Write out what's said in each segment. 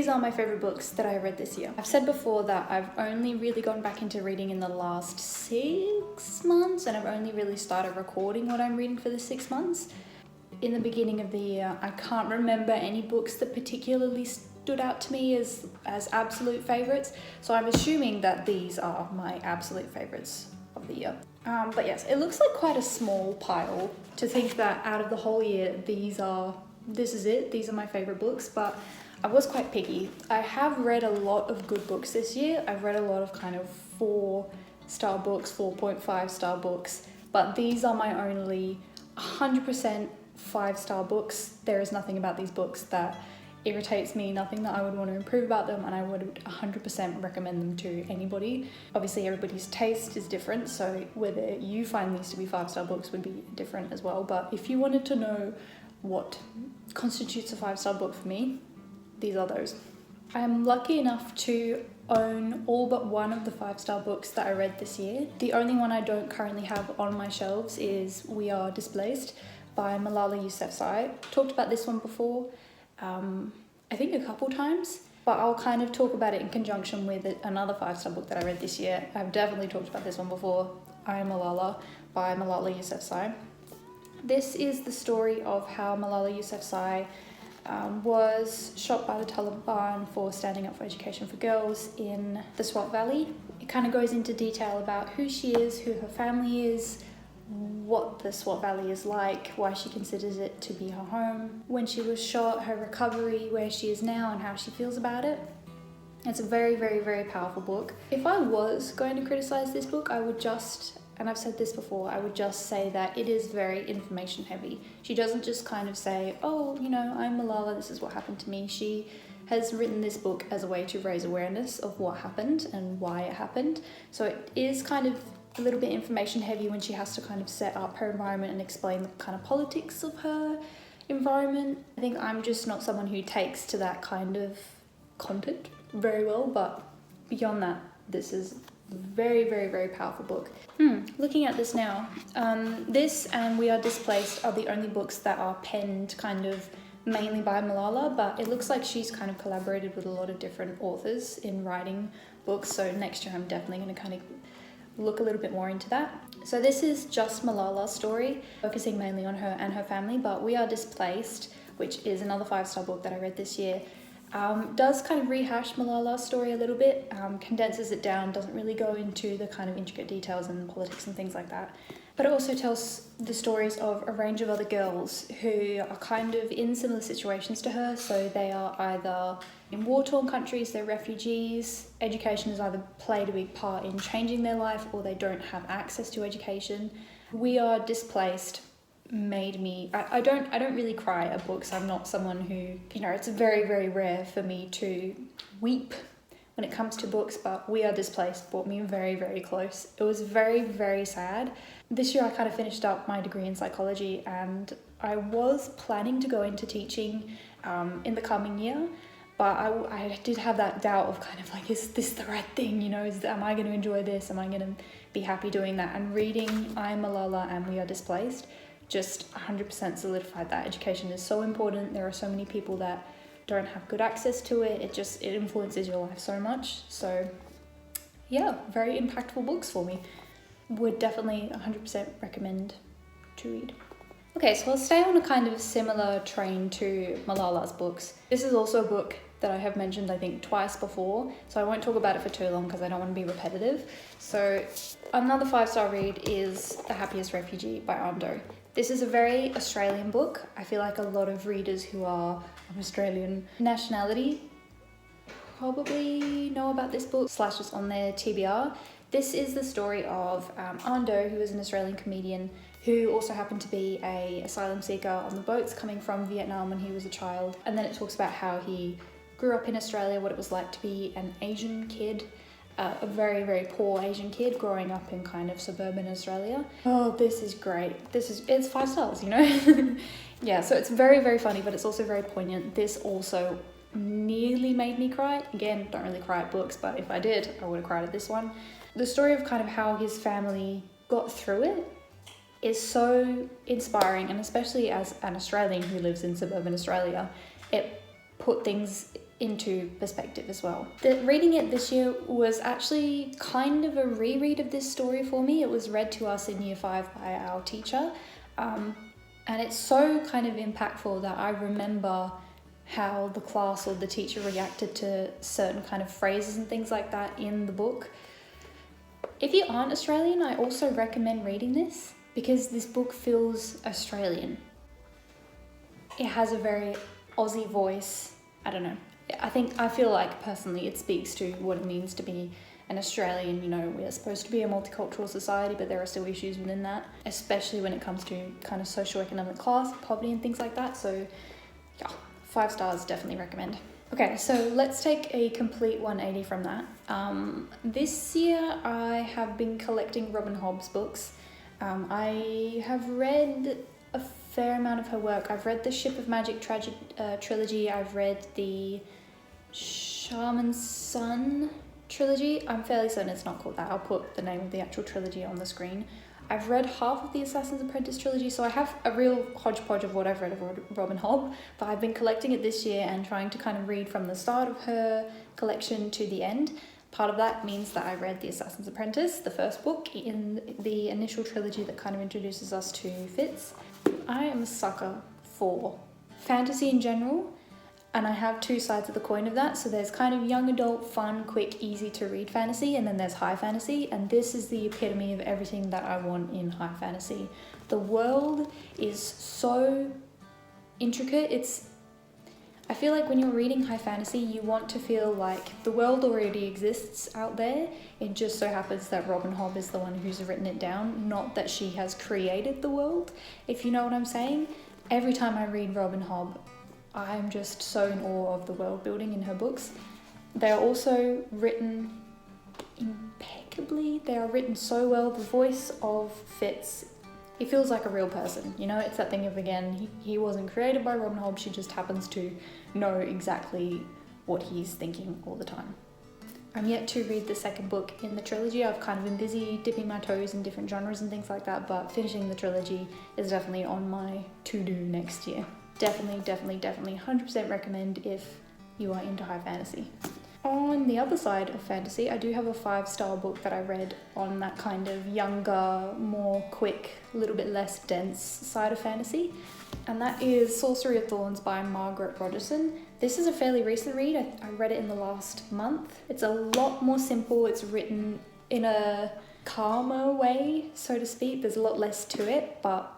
these are my favourite books that I read this year. I've said before that I've only really gone back into reading in the last 6 months, and I've only really started recording what I'm reading for the 6 months. In the beginning of the year, I can't remember any books that particularly stood out to me as absolute favourites, so I'm assuming that these are my absolute favourites of the year. But yes, it looks like quite a small pile to think that out of the whole year, these are my favourite books, but I was quite picky. I have read a lot of good books this year. I've read a lot of kind of 4-star books, 4.5-star books, but these are my only 100% 5-star books. There is nothing about these books that irritates me, nothing that I would want to improve about them, and I would 100% recommend them to anybody. Obviously everybody's taste is different, so whether you find these to be 5-star books would be different as well, but if you wanted to know what constitutes a 5-star book for me, these are those. I am lucky enough to own all but one of the 5-star books that I read this year. The only one I don't currently have on my shelves is We Are Displaced by Malala Yousafzai. Talked about this one before, I think a couple times, but I'll kind of talk about it in conjunction with another 5-star book that I read this year. I've definitely talked about this one before, I Am Malala by Malala Yousafzai. This is the story of how Malala Yousafzai was shot by the Taliban for standing up for education for girls in the Swat Valley. It kind of goes into detail about who she is, who her family is, what the Swat Valley is like, why she considers it to be her home, when she was shot, her recovery, where she is now, and how she feels about it. It's a very, very, very powerful book. If I was going to criticize this book, I would just, and I've said this before, I would just say that it is very information heavy. She doesn't just kind of say, oh, you know, I'm Malala, this is what happened to me. She has written this book as a way to raise awareness of what happened and why it happened. So it is kind of a little bit information heavy when she has to kind of set up her environment and explain the kind of politics of her environment. I think I'm just not someone who takes to that kind of content very well, but beyond that, this is a very, very, very powerful book. Looking at this now, this and We Are Displaced are the only books that are penned kind of mainly by Malala, but it looks like she's kind of collaborated with a lot of different authors in writing books, so next year I'm definitely going to kind of look a little bit more into that. So this is just Malala's story, focusing mainly on her and her family, but We Are Displaced, which is another 5-star book that I read this year, does kind of rehash Malala's story a little bit, condenses it down, doesn't really go into the kind of intricate details and politics and things like that. But it also tells the stories of a range of other girls who are kind of in similar situations to her. So they are either in war-torn countries, they're refugees, education has either played a big part in changing their life or they don't have access to education. We Are Displaced made me, I don't really cry at books. I'm not someone who, you know, it's very, very rare for me to weep when it comes to books, but We Are Displaced brought me very, very close. It was very, very sad. This year I kind of finished up my degree in psychology and I was planning to go into teaching in the coming year, but I did have that doubt of kind of like, is this the right thing? You know, am I going to enjoy this? Am I going to be happy doing that? And reading I Am Malala and We Are Displaced just 100% solidified that education is so important. There are so many people that don't have good access to it. It influences your life so much. So yeah, very impactful books for me. Would definitely 100% recommend to read. Okay, so I'll stay on a kind of similar train to Malala's books. This is also a book that I have mentioned, I think, twice before, so I won't talk about it for too long because I don't want to be repetitive. So another 5-star read is The Happiest Refugee by Anh Do. This is a very Australian book. I feel like a lot of readers who are of Australian nationality probably know about this book, / it's on their TBR. This is the story of Anh Do, who is an Australian comedian who also happened to be an asylum seeker on the boats coming from Vietnam when he was a child. And then it talks about how he grew up in Australia, what it was like to be an Asian kid, a very, very poor Asian kid growing up in kind of suburban Australia. Oh, this is great. It's 5 stars, you know? Yeah, so it's very, very funny, but it's also very poignant. This also nearly made me cry. Again, don't really cry at books, but if I did, I would have cried at this one. The story of kind of how his family got through it is so inspiring, and especially as an Australian who lives in suburban Australia, it put things into perspective as well. Reading it this year was actually kind of a reread of this story for me. It was read to us in Year 5 by our teacher, and it's so kind of impactful that I remember how the class or the teacher reacted to certain kind of phrases and things like that in the book. If you aren't Australian, I also recommend reading this because this book feels Australian. It has a very Aussie voice. I don't know. I feel like personally it speaks to what it means to be an Australian. You know, we're supposed to be a multicultural society, but there are still issues within that, especially when it comes to kind of socioeconomic class, poverty and things like that. So yeah, 5 stars, definitely recommend. Okay, so let's take a complete 180 from that. This year I have been collecting Robin Hobb's books. I have read a fair amount of her work. I've read the Ship of Magic trilogy. I've read the Shaman's Son trilogy. I'm fairly certain it's not called that. I'll put the name of the actual trilogy on the screen. I've read half of the Assassin's Apprentice trilogy, so I have a real hodgepodge of what I've read of Robin Hobb, but I've been collecting it this year and trying to kind of read from the start of her collection to the end. Part of that means that I read the Assassin's Apprentice, the first book in the initial trilogy that kind of introduces us to Fitz. I am a sucker for fantasy in general, and I have 2 sides of the coin of that. So there's kind of young adult, fun, quick, easy to read fantasy, and then there's high fantasy, and this is the epitome of everything that I want in high fantasy. The world is so intricate. I feel like when you're reading high fantasy, you want to feel like the world already exists out there. It just so happens that Robin Hobb is the one who's written it down, not that she has created the world, if you know what I'm saying. Every time I read Robin Hobb, I'm just so in awe of the world building in her books. They are also written impeccably. They are written so well. The voice of Fitz, he feels like a real person. You know, it's that thing of, again, he wasn't created by Robin Hobb. She just happens to know exactly what he's thinking all the time. I'm yet to read the second book in the trilogy. I've kind of been busy dipping my toes in different genres and things like that, but finishing the trilogy is definitely on my to-do next year. Definitely 100% recommend if you are into high fantasy. On the other side of fantasy, I do have a 5-star book that I read on that kind of younger, more quick, a little bit less dense side of fantasy, and that is Sorcery of Thorns by Margaret Rogerson. This is a fairly recent read. I read it in the last month. It's a lot more simple. It's written in a calmer way, so to speak. There's a lot less to it, but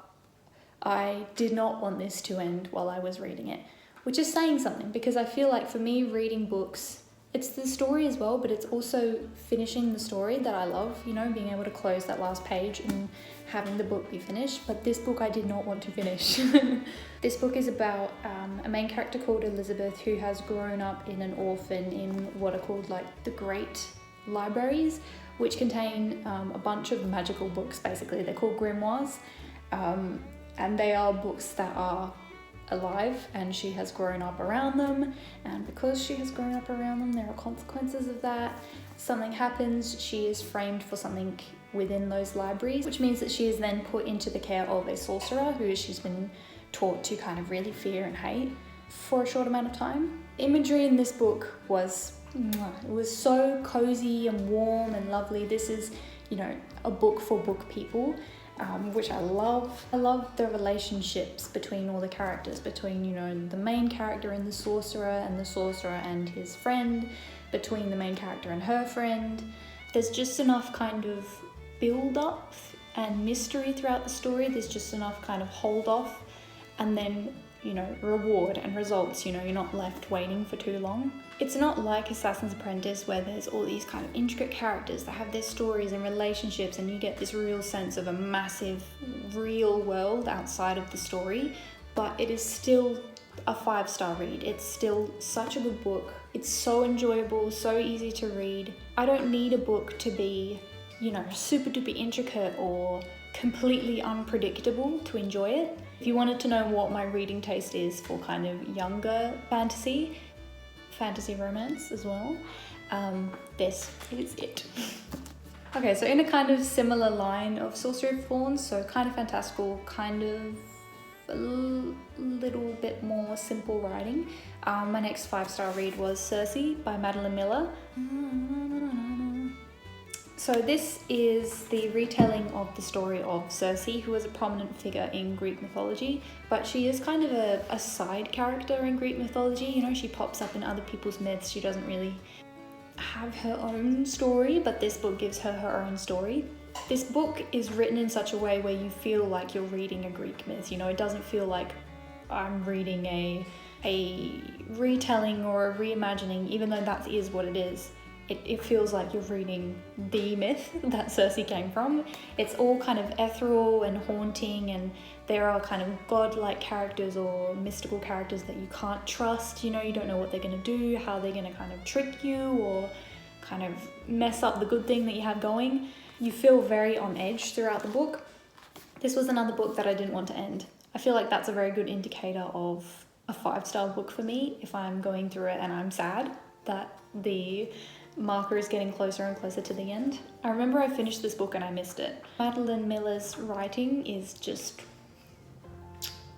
I did not want this to end while I was reading it, which is saying something, because I feel like for me, reading books, it's the story as well, but it's also finishing the story that I love, you know, being able to close that last page and having the book be finished. But this book I did not want to finish. This book is about a main character called Elizabeth, who has grown up in an orphan in what are called like the Great Libraries, which contain a bunch of magical books. Basically, they're called grimoires. And they are books that are alive, and she has grown up around them, and because she has grown up around them, there are consequences of that. Something happens, she is framed for something within those libraries, which means that she is then put into the care of a sorcerer who she's been taught to kind of really fear and hate for a short amount of time. Imagery in this book was so cozy and warm and lovely. This is, you know, a book for book people. Which I love. I love the relationships between all the characters, between, you know, the main character and the sorcerer and his friend, between the main character and her friend. There's just enough kind of build up and mystery throughout the story. There's just enough kind of hold off and then, you know, reward and results. You know, you're not left waiting for too long. It's not like Assassin's Apprentice where there's all these kind of intricate characters that have their stories and relationships, and you get this real sense of a massive real world outside of the story, but it is still a 5-star read. It's still such a good book. It's so enjoyable, so easy to read. I don't need a book to be, you know, super duper intricate or completely unpredictable to enjoy it. If you wanted to know what my reading taste is for kind of younger fantasy romance as well, this is it. Okay, so in a kind of similar line of Sorcery of Thorns, so kind of fantastical, kind of a little bit more simple writing. My next 5-star read was Circe by Madeline Miller. So this is the retelling of the story of Circe, who was a prominent figure in Greek mythology, but she is kind of a side character in Greek mythology. You know, she pops up in other people's myths. She doesn't really have her own story, but this book gives her her own story. This book is written in such a way where you feel like you're reading a Greek myth. You know, it doesn't feel like I'm reading a retelling or a reimagining, even though that is what it is. It feels like you're reading the myth that Circe came from. It's all kind of ethereal and haunting, and there are kind of godlike characters or mystical characters that you can't trust. You know, you don't know what they're going to do, how they're going to kind of trick you or kind of mess up the good thing that you have going. You feel very on edge throughout the book. This was another book that I didn't want to end. I feel like that's a very good indicator of a 5-star book for me. If I'm going through it and I'm sad that the marker is getting closer and closer to the end. I remember I finished this book and I missed it. Madeline Miller's writing is just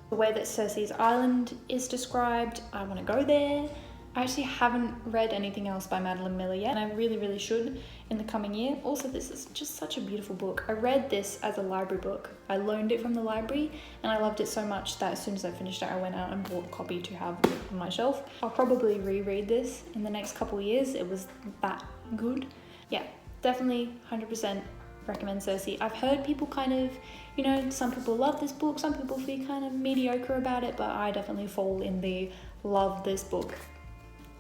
the way that Circe's island is described. I want to go there. I actually haven't read anything else by Madeline Miller yet, and I really, really should in the coming year. Also, this is just such a beautiful book. I read this as a library book. I loaned it from the library, and I loved it so much that as soon as I finished it, I went out and bought a copy to have on my shelf. I'll probably reread this in the next couple of years. It was that good. Yeah, definitely 100% recommend Circe. I've heard people kind of, you know, some people love this book, some people feel kind of mediocre about it, but I definitely fall in the love this book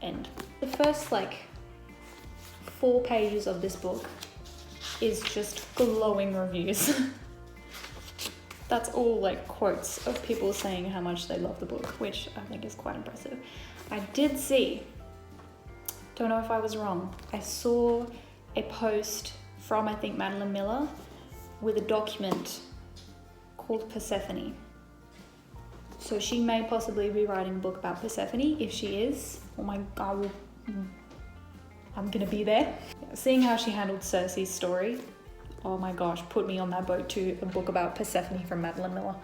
end. The first 4 pages of this book is just glowing reviews. That's all quotes of people saying how much they love the book, which I think is quite impressive. I did see, don't know if I was wrong, I saw a post from I think Madeline Miller with a document called Persephone. So she may possibly be writing a book about Persephone. If she is, oh my god, I'm gonna be there. Seeing how she handled Circe's story, oh my gosh, put me on that boat to a book about Persephone from Madeline Miller.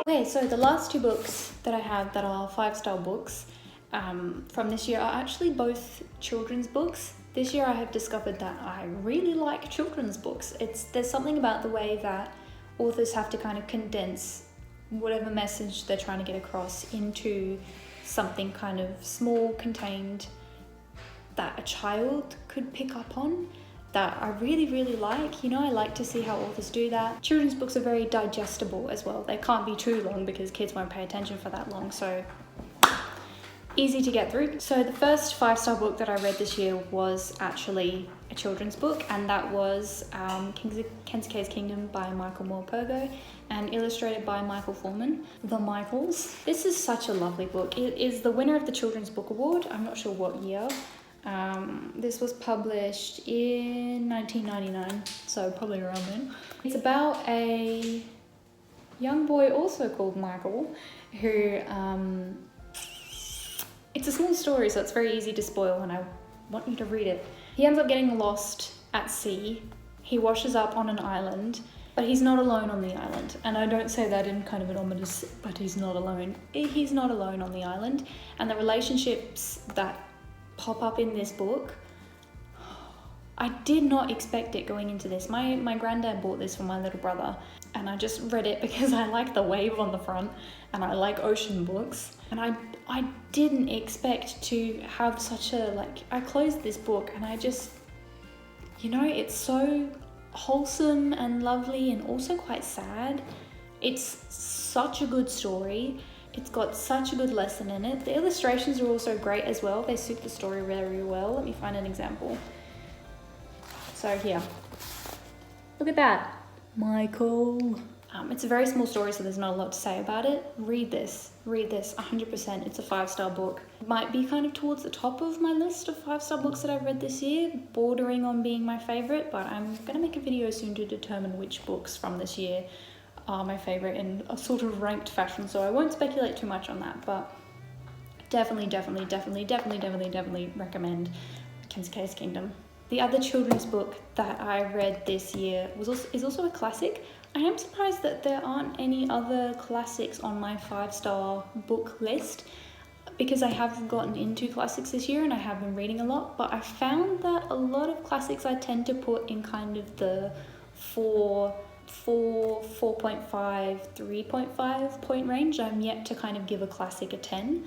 Okay, so the last 2 books that I have that are 5-star books from this year are actually both children's books. This year I have discovered that I really like children's books. There's something about the way that authors have to kind of condense whatever message they're trying to get across into something kind of small, contained, that a child could pick up on, that I really, really like. You know, I like to see how authors do that. Children's books are very digestible as well. They can't be too long because kids won't pay attention for that long, so easy to get through. So the first 5-star book that I read this year was actually a children's book, and that was Kensuke's Kingdom by Michael Morpurgo and illustrated by Michael Foreman. The Michaels. This is such a lovely book. It is the winner of the Children's Book Award. I'm not sure what year. This was published in 1999, so probably around then. It's about a young boy also called Michael who it's a small story, so it's very easy to spoil, and I want you to read it. He ends up getting lost at sea. He washes up on an island, but he's not alone on the island. And I don't say that in kind of an ominous, but he's not alone. He's not alone on the island. And the relationships that pop up in this book, I did not expect it going into this. My granddad bought this for my little brother, and I just read it because I like the wave on the front, and I like ocean books. And I didn't expect to have such a, I closed this book and I just, you know, it's so wholesome and lovely and also quite sad. It's such a good story. It's got such a good lesson in it. The illustrations are also great as well. They suit the story very well. Let me find an example. So here, look at that, Michael. It's a very small story, so there's not a lot to say about it. Read this 100%. It's a 5-star book. It might be kind of towards the top of my list of 5-star books that I've read this year, bordering on being my favorite, but I'm gonna make a video soon to determine which books from this year are my favorite in a sort of ranked fashion, so I won't speculate too much on that, but definitely recommend Kensuke's Kingdom. The other children's book that I read this year is also a classic. I am surprised that there aren't any other classics on my 5-star book list, because I have gotten into classics this year and I have been reading a lot, but I found that a lot of classics I tend to put in kind of the 4.5, 3.5 point range. I'm yet to kind of give a classic a 10,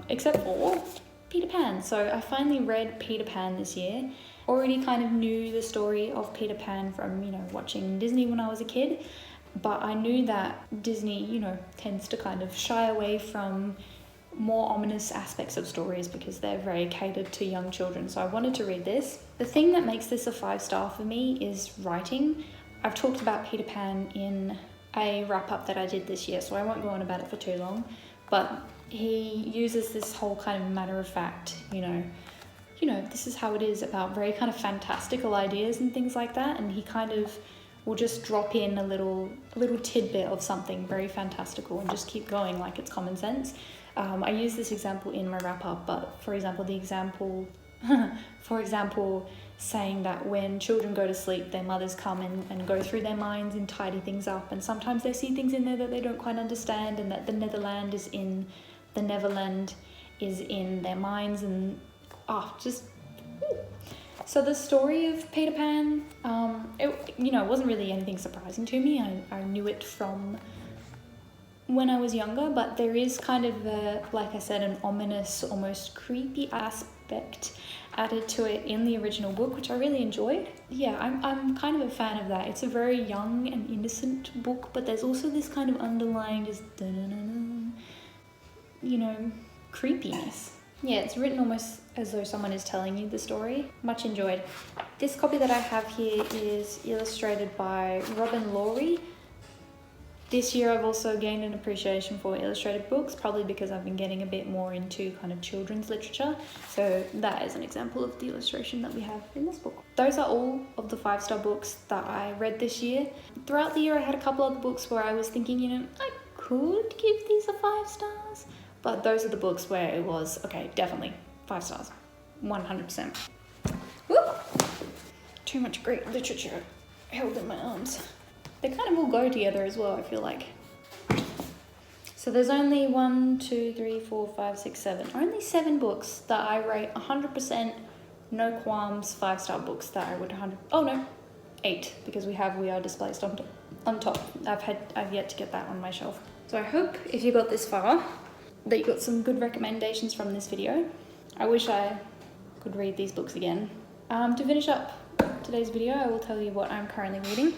except for Peter Pan. So I finally read Peter Pan this year. Already kind of knew the story of Peter Pan from, watching Disney when I was a kid, but I knew that Disney, tends to kind of shy away from more ominous aspects of stories because they're very catered to young children. So I wanted to read this. The thing that makes this a 5-star for me is writing. I've talked about Peter Pan in a wrap-up that I did this year, so I won't go on about it for too long, but he uses this whole kind of matter-of-fact, this is how it is, about very kind of fantastical ideas and things like that, and he kind of will just drop in a little tidbit of something very fantastical and just keep going like it's common sense. I use this example in my wrap-up, but for example, saying that when children go to sleep, their mothers come and go through their minds and tidy things up, and sometimes they see things in there that they don't quite understand, and that the Neverland is in their minds, and so the story of Peter Pan, it wasn't really anything surprising to me. I knew it from when I was younger, but there is kind of like I said, an ominous, almost creepy aspect added to it in the original book, which I really enjoyed. Yeah, I'm kind of a fan of that. It's a very young and innocent book, but there's also this kind of underlying just creepiness. Yeah, it's written almost as though someone is telling you the story. Much enjoyed. This copy that I have here is illustrated by Robin Laurie. This year I've also gained an appreciation for illustrated books, probably because I've been getting a bit more into kind of children's literature. So that is an example of the illustration that we have in this book. Those are all of the 5-star books that I read this year. Throughout the year I had a couple other books where I was thinking, I could give these a 5 stars. But those are the books where it was, okay, definitely 5 stars, 100%. Woo! Too much great literature held in my arms. They kind of all go together as well, I feel like. So there's only 1, 2, 3, 4, 5, 6, 7. Only 7 books that I rate 100%, no qualms, 5-star books that I would 8, because we are Displaced on top. I've yet to get that on my shelf. So I hope if you got this far, that you got some good recommendations from this video. I wish I could read these books again. To finish up today's video, I will tell you what I'm currently reading.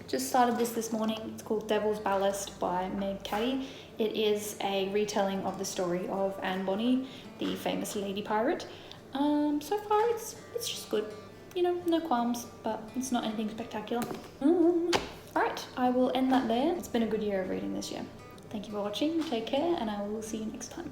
Just started this morning. It's called Devil's Ballast by Meg Caddy. It is a retelling of the story of Anne Bonny, the famous lady pirate. So far it's just good. No qualms, but it's not anything spectacular. Alright, I will end that there. It's been a good year of reading this year. Thank you for watching, take care, and I will see you next time.